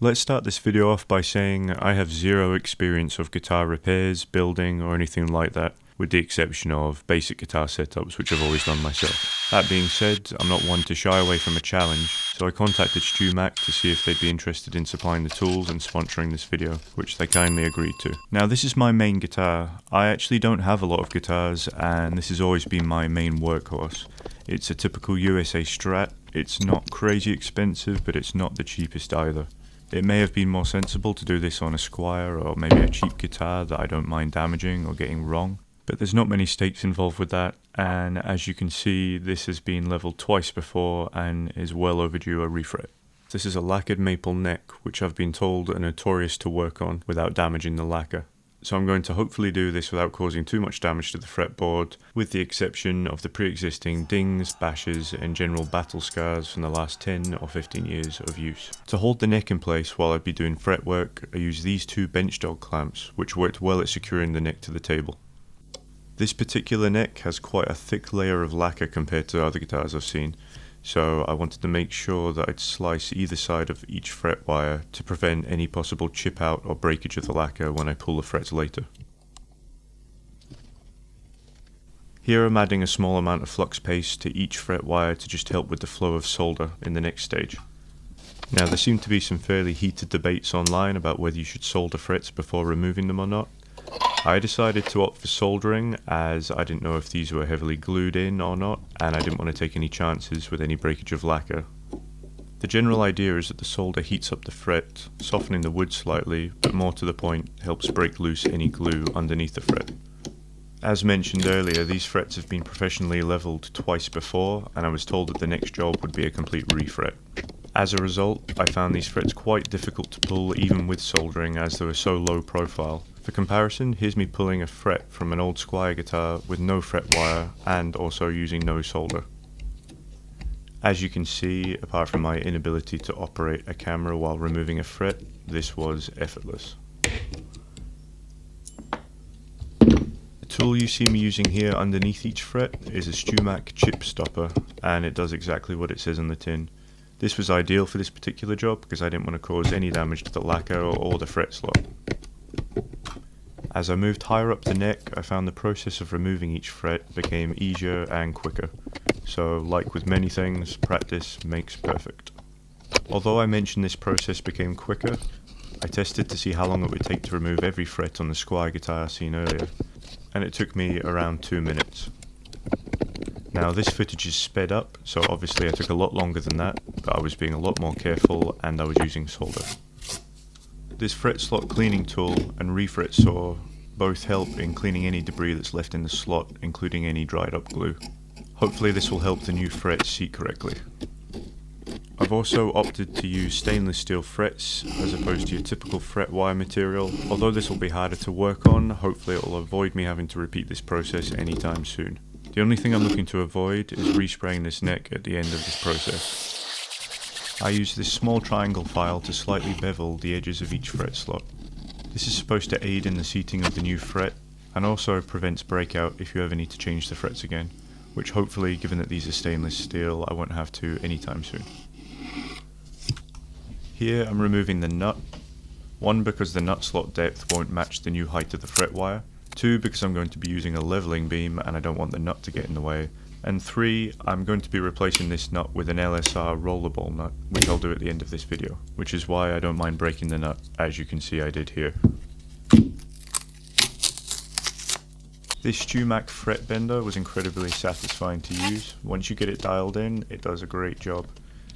Let's start this video off by saying I have zero experience of guitar repairs, building, or anything like that, with the exception of basic guitar setups, which I've always done myself. That being said, I'm not one to shy away from a challenge, so I contacted STEWMAC to see if they'd be interested in supplying the tools and sponsoring this video, which they kindly agreed to. Now, this is my main guitar. I actually don't have a lot of guitars, and this has always been my main workhorse. It's a typical USA Strat. It's not crazy expensive, but it's not the cheapest either. It may have been more sensible to do this on a Squier or maybe a cheap guitar that I don't mind damaging or getting wrong, but there's not many stakes involved with that, and as you can see, this has been leveled twice before and is well overdue a refret. This is a lacquered maple neck, which I've been told are notorious to work on without damaging the lacquer. So I'm going to hopefully do this without causing too much damage to the fretboard, with the exception of the pre-existing dings, bashes and general battle scars from the last 10 or 15 years of use. To hold the neck in place while I'd be doing fret work, I use these two BENCHDOG clamps, which worked well at securing the neck to the table. This particular neck has quite a thick layer of lacquer compared to other guitars I've seen, so I wanted to make sure that I'd slice either side of each fret wire to prevent any possible chip out or breakage of the lacquer when I pull the frets later. Here I'm adding a small amount of flux paste to each fret wire to just help with the flow of solder in the next stage. Now, there seem to be some fairly heated debates online about whether you should solder frets before removing them or not. I decided to opt for soldering as I didn't know if these were heavily glued in or not, and I didn't want to take any chances with any breakage of lacquer. The general idea is that the solder heats up the fret, softening the wood slightly, but more to the point, helps break loose any glue underneath the fret. As mentioned earlier, these frets have been professionally leveled twice before, and I was told that the next job would be a complete refret. As a result, I found these frets quite difficult to pull even with soldering as they were so low profile. For comparison, here's me pulling a fret from an old Squier guitar with no fret wire and also using no solder. As you can see, apart from my inability to operate a camera while removing a fret, this was effortless. The tool you see me using here underneath each fret is a STEWMAC chip stopper, and it does exactly what it says on the tin. This was ideal for this particular job because I didn't want to cause any damage to the lacquer or the fret slot. As I moved higher up the neck, I found the process of removing each fret became easier and quicker. So, like with many things, practice makes perfect. Although I mentioned this process became quicker, I tested to see how long it would take to remove every fret on the Squier guitar seen earlier, and it took me around 2 minutes. Now, this footage is sped up, so obviously I took a lot longer than that, but I was being a lot more careful and I was using solder. This fret slot cleaning tool and refret saw both help in cleaning any debris that's left in the slot, including any dried up glue. Hopefully this will help the new frets seat correctly. I've also opted to use stainless steel frets as opposed to your typical fret wire material. Although this will be harder to work on, hopefully it will avoid me having to repeat this process anytime soon. The only thing I'm looking to avoid is respraying this neck at the end of this process. I use this small triangle file to slightly bevel the edges of each fret slot. This is supposed to aid in the seating of the new fret and also prevents breakout if you ever need to change the frets again, which hopefully, given that these are stainless steel, I won't have to anytime soon. Here I'm removing the nut, one because the nut slot depth won't match the new height of the fret wire, 2 because I'm going to be using a leveling beam and I don't want the nut to get in the way, and 3, I'm going to be replacing this nut with an LSR rollerball nut, which I'll do at the end of this video, which is why I don't mind breaking the nut, as you can see I did here. This STEWMAC fret bender was incredibly satisfying to use. Once you get it dialed in, it does a great job.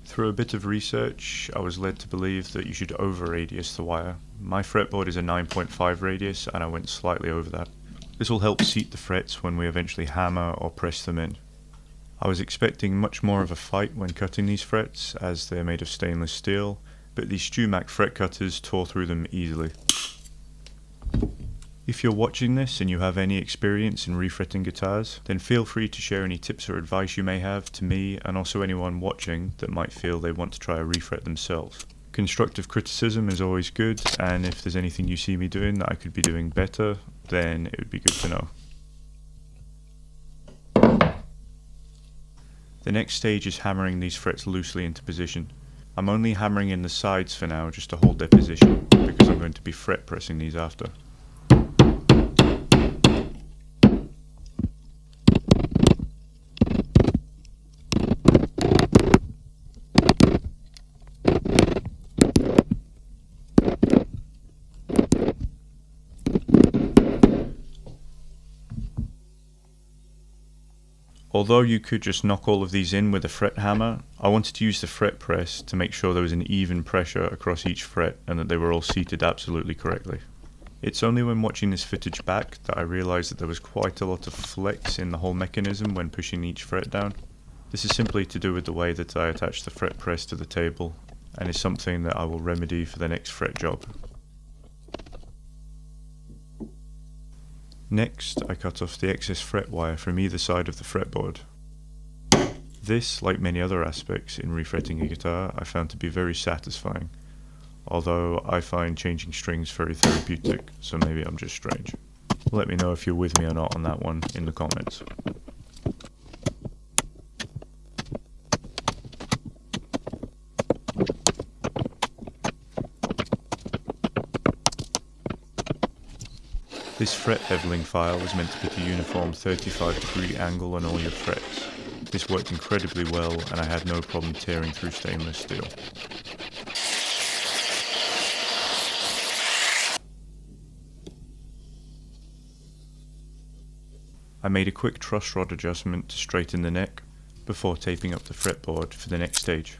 Through a bit of research, I was led to believe that you should over-radius the wire. My fretboard is a 9.5 radius and I went slightly over that. This will help seat the frets when we eventually hammer or press them in. I was expecting much more of a fight when cutting these frets, as they're made of stainless steel, but these STEWMAC fret cutters tore through them easily. If you're watching this and you have any experience in refretting guitars, then feel free to share any tips or advice you may have to me and also anyone watching that might feel they want to try a refret themselves. Constructive criticism is always good, and if there's anything you see me doing that I could be doing better, then it would be good to know. The next stage is hammering these frets loosely into position. I'm only hammering in the sides for now just to hold their position, because I'm going to be fret pressing these after. Although you could just knock all of these in with a fret hammer, I wanted to use the fret press to make sure there was an even pressure across each fret and that they were all seated absolutely correctly. It's only when watching this footage back that I realised that there was quite a lot of flex in the whole mechanism when pushing each fret down. This is simply to do with the way that I attach the fret press to the table, and is something that I will remedy for the next fret job. Next, I cut off the excess fret wire from either side of the fretboard. This, like many other aspects in refretting a guitar, I found to be very satisfying, although I find changing strings very therapeutic, so maybe I'm just strange. Let me know if you're with me or not on that one in the comments. This fret beveling file was meant to put a uniform 35-degree angle on all your frets. This worked incredibly well and I had no problem tearing through stainless steel. I made a quick truss rod adjustment to straighten the neck before taping up the fretboard for the next stage.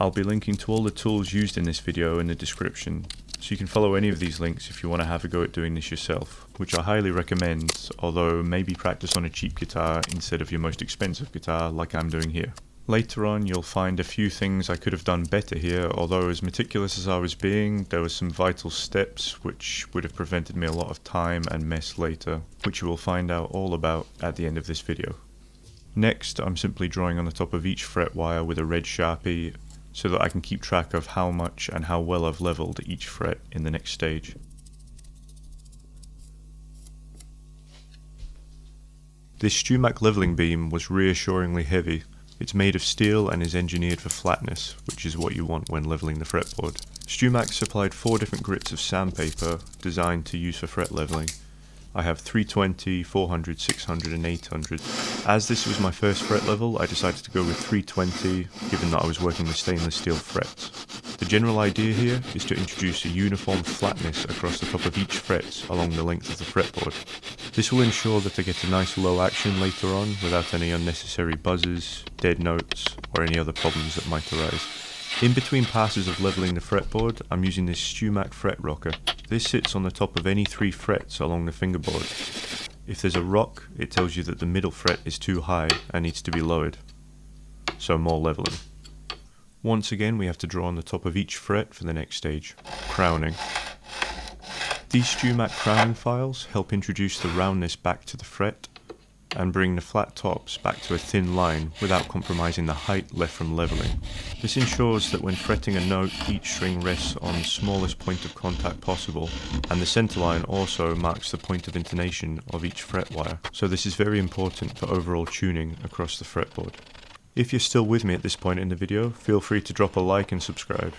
I'll be linking to all the tools used in this video in the description, so you can follow any of these links if you want to have a go at doing this yourself, which I highly recommend, although maybe practice on a cheap guitar instead of your most expensive guitar like I'm doing here. Later on you'll find a few things I could have done better here, although as meticulous as I was being, there were some vital steps which would have prevented me a lot of time and mess later, which you will find out all about at the end of this video. Next, I'm simply drawing on the top of each fret wire with a red Sharpie, so that I can keep track of how much and how well I've leveled each fret in the next stage. This STEWMAC leveling beam was reassuringly heavy. It's made of steel and is engineered for flatness, which is what you want when leveling the fretboard. STEWMAC supplied 4 different grits of sandpaper designed to use for fret leveling. I have 320, 400, 600 and 800. As this was my first fret level, I decided to go with 320, given that I was working with stainless steel frets. The general idea here is to introduce a uniform flatness across the top of each fret along the length of the fretboard. This will ensure that I get a nice low action later on without any unnecessary buzzes, dead notes or any other problems that might arise. In between passes of leveling the fretboard, I'm using this STEWMAC fret rocker. This sits on the top of any 3 frets along the fingerboard. If there's a rock, it tells you that the middle fret is too high and needs to be lowered, so more leveling. Once again, we have to draw on the top of each fret for the next stage, crowning. These STEWMAC crowning files help introduce the roundness back to the fret and bring the flat tops back to a thin line without compromising the height left from leveling. This ensures that when fretting a note, each string rests on the smallest point of contact possible, and the center line also marks the point of intonation of each fret wire, so this is very important for overall tuning across the fretboard. If you're still with me at this point in the video, feel free to drop a like and subscribe.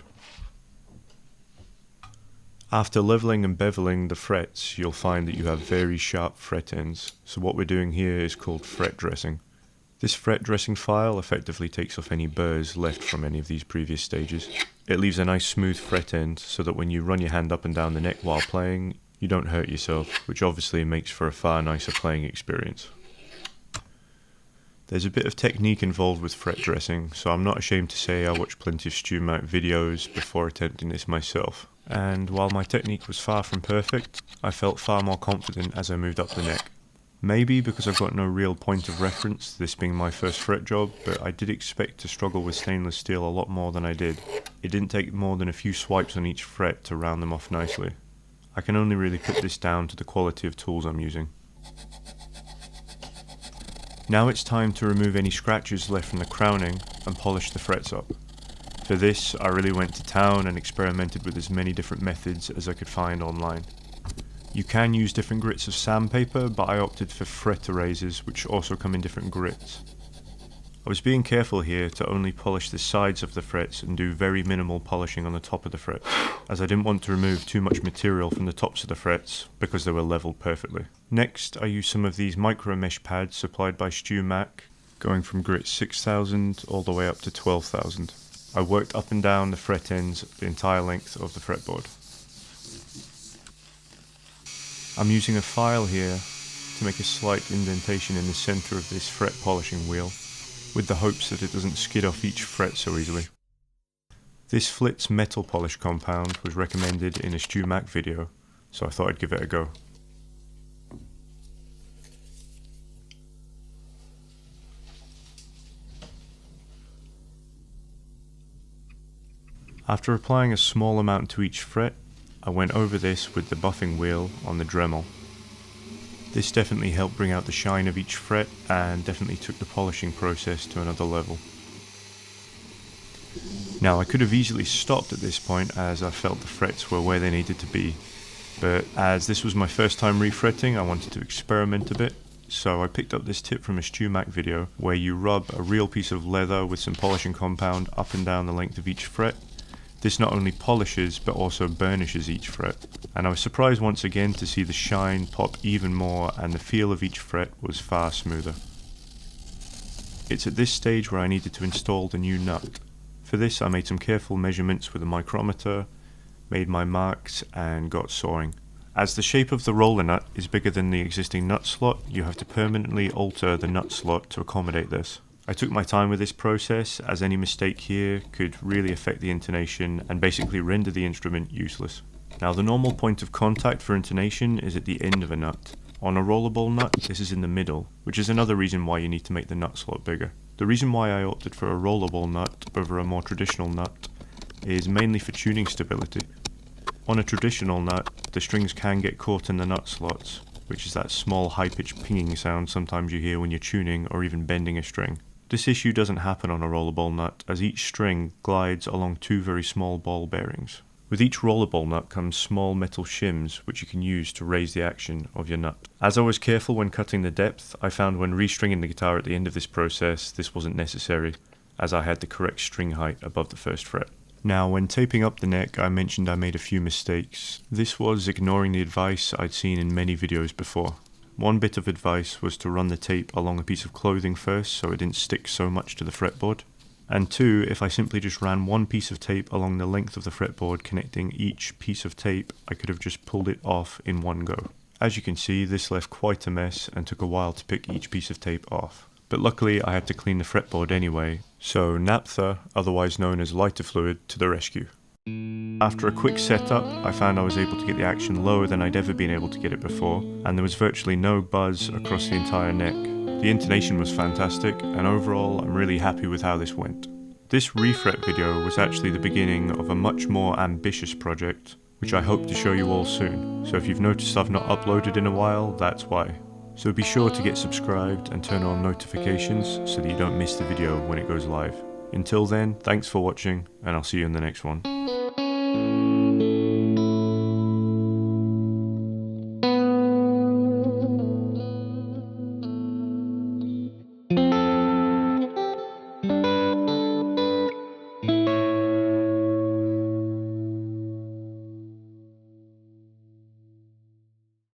After leveling and beveling the frets, you'll find that you have very sharp fret ends, so what we're doing here is called fret dressing. This fret dressing file effectively takes off any burrs left from any of these previous stages. It leaves a nice smooth fret end so that when you run your hand up and down the neck while playing, you don't hurt yourself, which obviously makes for a far nicer playing experience. There's a bit of technique involved with fret dressing, so I'm not ashamed to say I watched plenty of STEWMAC videos before attempting this myself. And while my technique was far from perfect, I felt far more confident as I moved up the neck. Maybe because I've got no real point of reference, this being my first fret job, but I did expect to struggle with stainless steel a lot more than I did. It didn't take more than a few swipes on each fret to round them off nicely. I can only really put this down to the quality of tools I'm using. Now it's time to remove any scratches left from the crowning and polish the frets up. For this, I really went to town and experimented with as many different methods as I could find online. You can use different grits of sandpaper, but I opted for fret erasers, which also come in different grits. I was being careful here to only polish the sides of the frets and do very minimal polishing on the top of the frets, as I didn't want to remove too much material from the tops of the frets because they were leveled perfectly. Next, I used some of these micromesh pads supplied by STEWMAC, going from grit 6000 all the way up to 12,000. I worked up and down the fret ends the entire length of the fretboard. I'm using a file here to make a slight indentation in the center of this fret polishing wheel, with the hopes that it doesn't skid off each fret so easily. This FLITZ metal polish compound was recommended in a STEWMAC video, so I thought I'd give it a go. After applying a small amount to each fret, I went over this with the buffing wheel on the DREMEL. This definitely helped bring out the shine of each fret and definitely took the polishing process to another level. Now I could have easily stopped at this point as I felt the frets were where they needed to be, but as this was my first time refretting, I wanted to experiment a bit, so I picked up this tip from a STEWMAC video where you rub a real piece of leather with some polishing compound up and down the length of each fret. This not only polishes but also burnishes each fret, and I was surprised once again to see the shine pop even more and the feel of each fret was far smoother. It's at this stage where I needed to install the new nut. For this I made some careful measurements with a micrometer, made my marks and got sawing. As the shape of the roller nut is bigger than the existing nut slot, you have to permanently alter the nut slot to accommodate this. I took my time with this process, as any mistake here could really affect the intonation and basically render the instrument useless. Now the normal point of contact for intonation is at the end of a nut. On a rollerball nut, this is in the middle, which is another reason why you need to make the nut slot bigger. The reason why I opted for a rollerball nut over a more traditional nut is mainly for tuning stability. On a traditional nut, the strings can get caught in the nut slots, which is that small high-pitched pinging sound sometimes you hear when you're tuning or even bending a string. This issue doesn't happen on a rollerball nut, as each string glides along two very small ball bearings. With each rollerball nut comes small metal shims which you can use to raise the action of your nut. As I was careful when cutting the depth, I found when restringing the guitar at the end of this process this wasn't necessary, as I had the correct string height above the first fret. Now when taping up the neck I mentioned I made a few mistakes. This was ignoring the advice I'd seen in many videos before. One bit of advice was to run the tape along a piece of clothing first so it didn't stick so much to the fretboard. And two, if I simply just ran one piece of tape along the length of the fretboard connecting each piece of tape, I could have just pulled it off in one go. As you can see, this left quite a mess and took a while to pick each piece of tape off. But luckily I had to clean the fretboard anyway, so naphtha, otherwise known as lighter fluid, to the rescue. After a quick setup, I found I was able to get the action lower than I'd ever been able to get it before, and there was virtually no buzz across the entire neck. The intonation was fantastic, and overall I'm really happy with how this went. This refret video was actually the beginning of a much more ambitious project, which I hope to show you all soon, so if you've noticed I've not uploaded in a while, that's why. So be sure to get subscribed and turn on notifications so that you don't miss the video when it goes live. Until then, thanks for watching, and I'll see you in the next one.